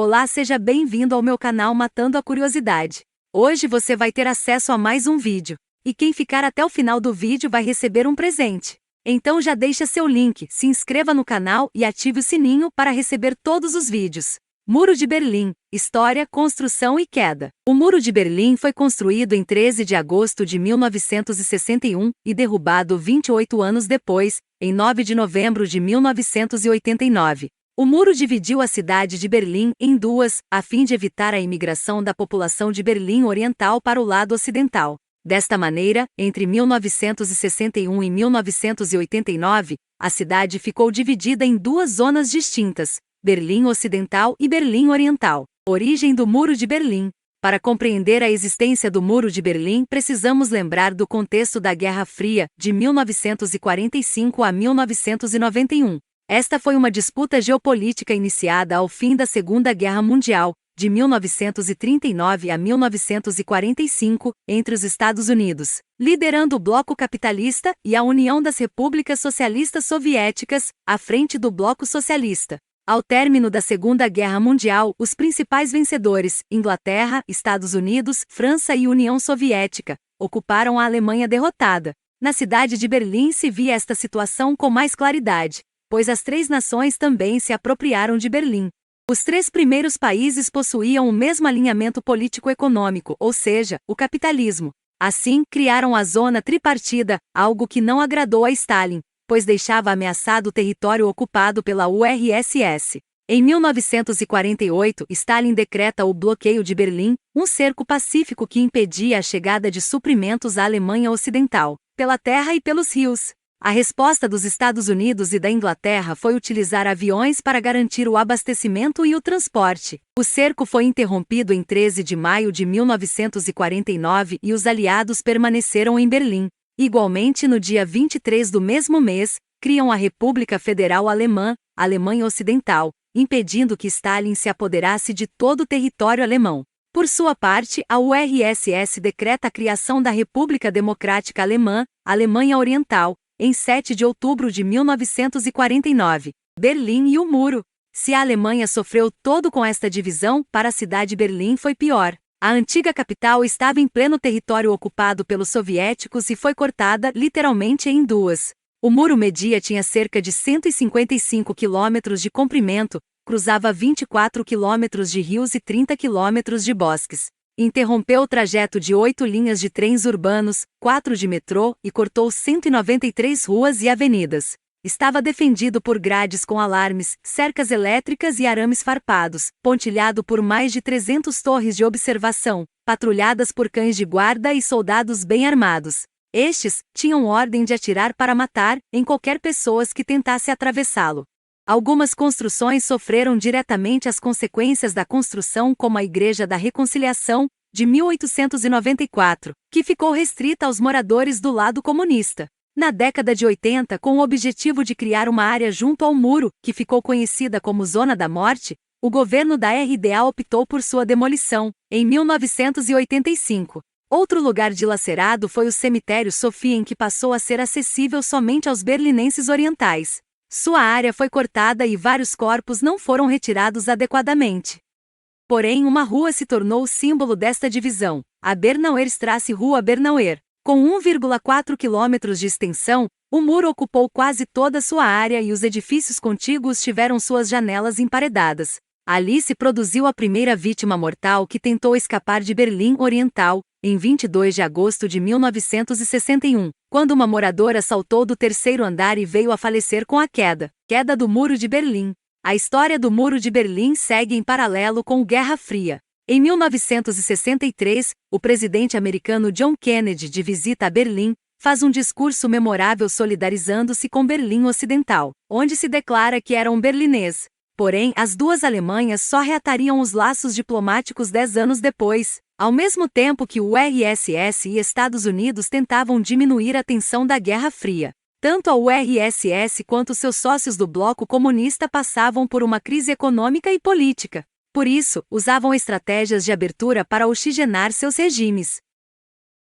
Olá, seja bem-vindo ao meu canal Matando a Curiosidade. Hoje você vai ter acesso a mais um vídeo. E quem ficar até o final do vídeo vai receber um presente. Então já deixa seu link, se inscreva no canal e ative o sininho para receber todos os vídeos. Muro de Berlim, História, Construção e Queda. O Muro de Berlim foi construído em 13 de agosto de 1961 e derrubado 28 anos depois, em 9 de novembro de 1989. O muro dividiu a cidade de Berlim em duas, a fim de evitar a imigração da população de Berlim Oriental para o lado ocidental. Desta maneira, entre 1961 e 1989, a cidade ficou dividida em duas zonas distintas, Berlim Ocidental e Berlim Oriental. Origem do Muro de Berlim. Para compreender a existência do Muro de Berlim, precisamos lembrar do contexto da Guerra Fria, de 1945 a 1991. Esta foi uma disputa geopolítica iniciada ao fim da Segunda Guerra Mundial, de 1939 a 1945, entre os Estados Unidos, liderando o Bloco Capitalista, e a União das Repúblicas Socialistas Soviéticas, à frente do Bloco Socialista. Ao término da Segunda Guerra Mundial, os principais vencedores, Inglaterra, Estados Unidos, França e União Soviética, ocuparam a Alemanha derrotada. Na cidade de Berlim se via esta situação com mais claridade, pois as três nações também se apropriaram de Berlim. Os três primeiros países possuíam o mesmo alinhamento político-econômico, ou seja, o capitalismo. Assim, criaram a Zona Tripartida, algo que não agradou a Stalin, pois deixava ameaçado o território ocupado pela URSS. Em 1948, Stalin decreta o bloqueio de Berlim, um cerco pacífico que impedia a chegada de suprimentos à Alemanha Ocidental, pela terra e pelos rios. A resposta dos Estados Unidos e da Inglaterra foi utilizar aviões para garantir o abastecimento e o transporte. O cerco foi interrompido em 13 de maio de 1949 e os aliados permaneceram em Berlim. Igualmente, no dia 23 do mesmo mês, criam a República Federal Alemã, Alemanha Ocidental, impedindo que Stalin se apoderasse de todo o território alemão. Por sua parte, a URSS decreta a criação da República Democrática Alemã, Alemanha Oriental, em 7 de outubro de 1949. Berlim e o Muro. Se a Alemanha sofreu todo com esta divisão, para a cidade de Berlim foi pior. A antiga capital estava em pleno território ocupado pelos soviéticos e foi cortada, literalmente, em duas. O muro tinha cerca de 155 quilômetros de comprimento, cruzava 24 quilômetros de rios e 30 quilômetros de bosques. Interrompeu o trajeto de 8 linhas de trens urbanos, 4 de metrô e cortou 193 ruas e avenidas. Estava defendido por grades com alarmes, cercas elétricas e arames farpados, pontilhado por mais de 300 torres de observação, patrulhadas por cães de guarda e soldados bem armados. Estes tinham ordem de atirar para matar em qualquer pessoa que tentasse atravessá-lo. Algumas construções sofreram diretamente as consequências da construção, como a Igreja da Reconciliação, de 1894, que ficou restrita aos moradores do lado comunista. Na década de 80, com o objetivo de criar uma área junto ao muro, que ficou conhecida como Zona da Morte, o governo da RDA optou por sua demolição, em 1985. Outro lugar dilacerado foi o cemitério Sofia, que passou a ser acessível somente aos berlinenses orientais. Sua área foi cortada e vários corpos não foram retirados adequadamente. Porém, uma rua se tornou o símbolo desta divisão, a Bernauerstrasse Rua Bernauer. Com 1,4 km de extensão, o muro ocupou quase toda sua área e os edifícios contíguos tiveram suas janelas emparedadas. Ali se produziu a primeira vítima mortal que tentou escapar de Berlim Oriental, em 22 de agosto de 1961, quando uma moradora saltou do terceiro andar e veio a falecer com a queda do Muro de Berlim. A história do Muro de Berlim segue em paralelo com a Guerra Fria. Em 1963, o presidente americano John Kennedy, de visita a Berlim, faz um discurso memorável solidarizando-se com Berlim Ocidental, onde se declara que era um berlinês. Porém, as duas Alemanhas só reatariam os laços diplomáticos 10 anos depois, ao mesmo tempo que o URSS e Estados Unidos tentavam diminuir a tensão da Guerra Fria. Tanto a URSS quanto seus sócios do bloco comunista passavam por uma crise econômica e política. Por isso, usavam estratégias de abertura para oxigenar seus regimes.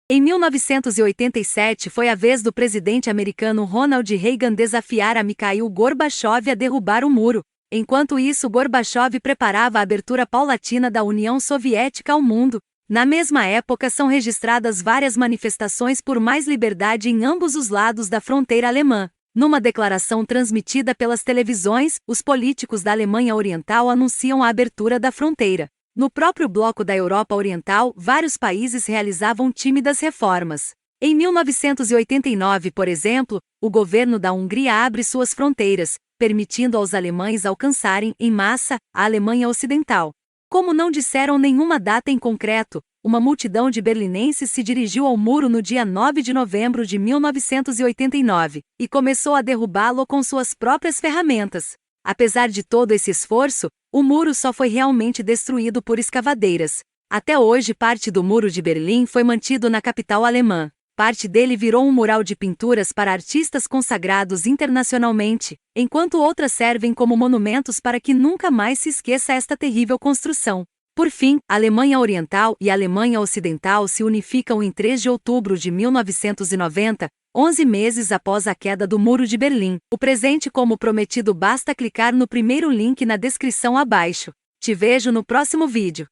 Em 1987 foi a vez do presidente americano Ronald Reagan desafiar a Mikhail Gorbachev a derrubar o muro. Enquanto isso, Gorbachev preparava a abertura paulatina da União Soviética ao mundo. Na mesma época são registradas várias manifestações por mais liberdade em ambos os lados da fronteira alemã. Numa declaração transmitida pelas televisões, os políticos da Alemanha Oriental anunciam a abertura da fronteira. No próprio bloco da Europa Oriental, vários países realizavam tímidas reformas. Em 1989, por exemplo, o governo da Hungria abre suas fronteiras, permitindo aos alemães alcançarem, em massa, a Alemanha Ocidental. Como não disseram nenhuma data em concreto, uma multidão de berlinenses se dirigiu ao muro no dia 9 de novembro de 1989 e começou a derrubá-lo com suas próprias ferramentas. Apesar de todo esse esforço, o muro só foi realmente destruído por escavadeiras. Até hoje, parte do Muro de Berlim foi mantido na capital alemã. Parte dele virou um mural de pinturas para artistas consagrados internacionalmente, enquanto outras servem como monumentos para que nunca mais se esqueça esta terrível construção. Por fim, a Alemanha Oriental e a Alemanha Ocidental se unificam em 3 de outubro de 1990, 11 meses após a queda do Muro de Berlim. O presente como prometido, basta clicar no primeiro link na descrição abaixo. Te vejo no próximo vídeo.